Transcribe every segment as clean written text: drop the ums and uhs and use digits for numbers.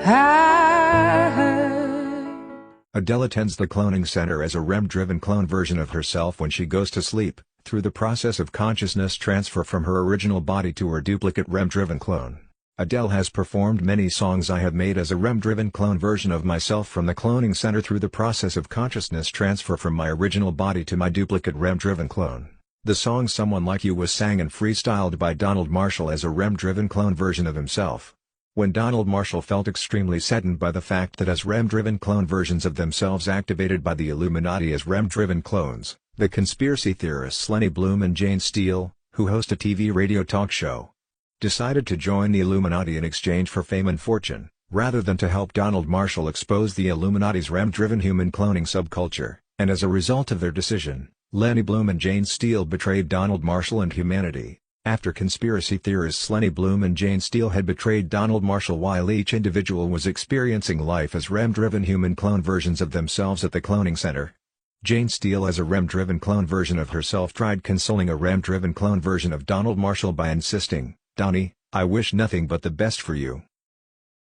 I heard. Adele attends the cloning center as a REM-driven clone version of herself when she goes to sleep, through the process of consciousness transfer from her original body to her duplicate REM-driven clone. Adele has performed many songs I have made as a REM-driven clone version of myself from the cloning center through the process of consciousness transfer from my original body to my duplicate REM-driven clone. The song Someone Like You was sang and freestyled by Donald Marshall as a REM-driven clone version of himself. When Donald Marshall felt extremely saddened by the fact that as REM-driven clone versions of themselves activated by the Illuminati as REM-driven clones, the conspiracy theorists Lenny Bloom and Jane Steele, who host a TV radio talk show, decided to join the Illuminati in exchange for fame and fortune, rather than to help Donald Marshall expose the Illuminati's REM-driven human cloning subculture, and as a result of their decision, Lenny Bloom and Jane Steele betrayed Donald Marshall and humanity. After conspiracy theorists Lenny Bloom and Jane Steele had betrayed Donald Marshall while each individual was experiencing life as REM-driven human clone versions of themselves at the cloning center, Jane Steele as a REM-driven clone version of herself tried consoling a REM-driven clone version of Donald Marshall by insisting, "Donnie, I wish nothing but the best for you."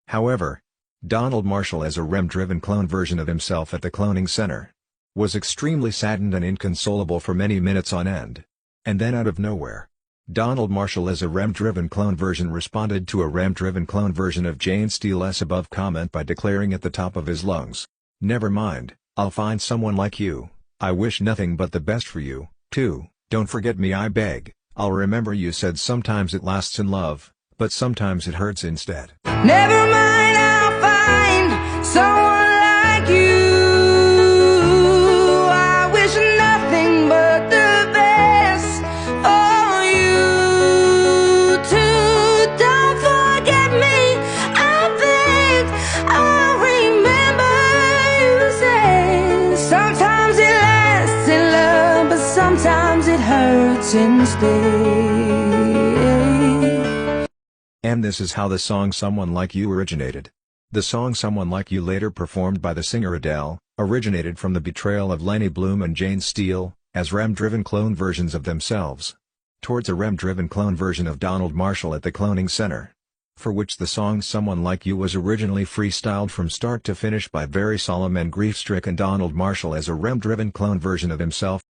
However, Donald Marshall as a REM-driven clone version of himself at the cloning center was extremely saddened and inconsolable for many minutes on end. And then out of nowhere, Donald Marshall as a REM-driven clone version responded to a REM-driven clone version of Jane Steele's above comment by declaring at the top of his lungs, "Never mind, I'll find someone like you, I wish nothing but the best for you, too, don't forget me I beg, I'll remember you said sometimes it lasts in love, but sometimes it hurts instead." Never mind, I'll find someone like you. I wish nothing but the best for you too. Don't forget me, I beg. I'll remember you said sometimes it lasts in love, but sometimes it hurts instead. And this is how the song Someone Like You originated. The song Someone Like You, later performed by the singer Adele, originated from the betrayal of Lenny Bloom and Jane Steele, as REM-driven clone versions of themselves, towards a REM-driven clone version of Donald Marshall at the cloning center, for which the song Someone Like You was originally freestyled from start to finish by very solemn and grief-stricken Donald Marshall as a REM-driven clone version of himself.